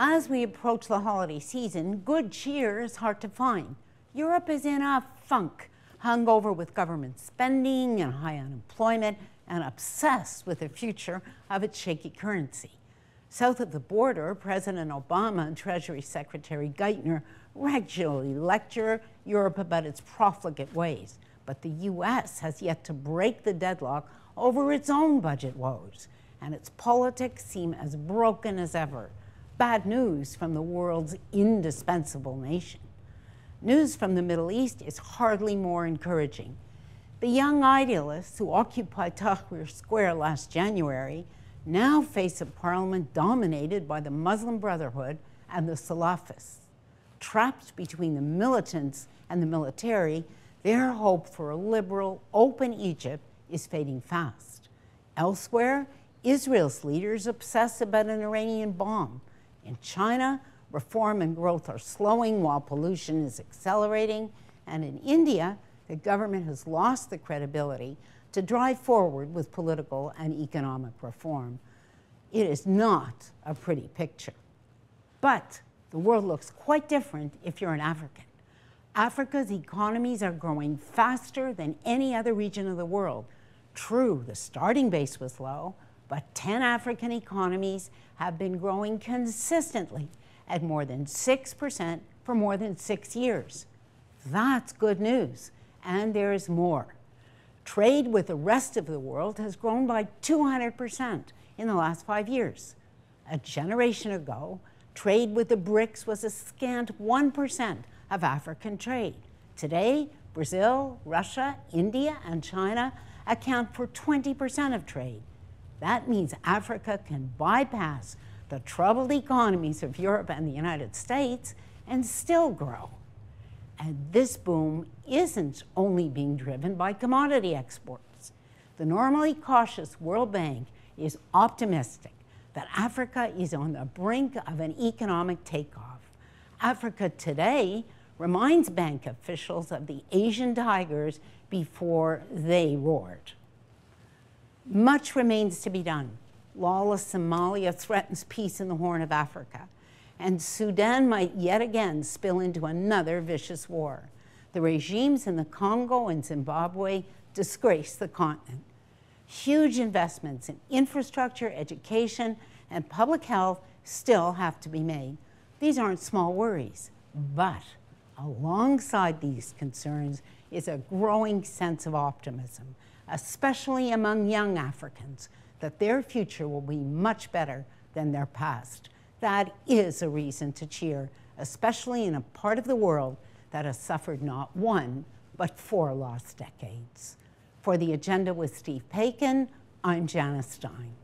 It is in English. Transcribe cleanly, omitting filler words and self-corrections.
As we approach the holiday season, good cheer is hard to find. Europe is in a funk, hungover with government spending and high unemployment, and obsessed with the future of its shaky currency. South of the border, President Obama and Treasury Secretary Geithner regularly lecture Europe about its profligate ways. But the U.S. has yet to break the deadlock over its own budget woes, and its politics seem as broken as ever. Bad news from the world's indispensable nation. News from the Middle East is hardly more encouraging. The young idealists who occupied Tahrir Square last January now face a parliament dominated by the Muslim Brotherhood and the Salafists. Trapped between the militants and the military, their hope for a liberal, open Egypt is fading fast. Elsewhere, Israel's leaders obsess about an Iranian bomb. In China, reform and growth are slowing while pollution is accelerating. And in India, the government has lost the credibility to drive forward with political and economic reform. It is not a pretty picture. But the world looks quite different if you're an African. Africa's economies are growing faster than any other region of the world. True, the starting base was low, but 10 African economies have been growing consistently at more than 6% for more than 6 years. That's good news, and there is more. Trade with the rest of the world has grown by 200% in the last 5 years. A generation ago, trade with the BRICS was a scant 1% of African trade. Today, Brazil, Russia, India, and China account for 20% of trade. That means Africa can bypass the troubled economies of Europe and the United States and still grow. And this boom isn't only being driven by commodity exports. The normally cautious World Bank is optimistic that Africa is on the brink of an economic takeoff. Africa today reminds bank officials of the Asian tigers before they roared. Much remains to be done. Lawless Somalia threatens peace in the Horn of Africa, and Sudan might yet again spill into another vicious war. The regimes in the Congo and Zimbabwe disgrace the continent. Huge investments in infrastructure, education, and public health still have to be made. These aren't small worries, but alongside these concerns is a growing sense of optimism, especially among young Africans, that their future will be much better than their past. That is a reason to cheer, especially in a part of the world that has suffered not one, but 4 lost decades. For The Agenda with Steve Paikin, I'm Janice Stein.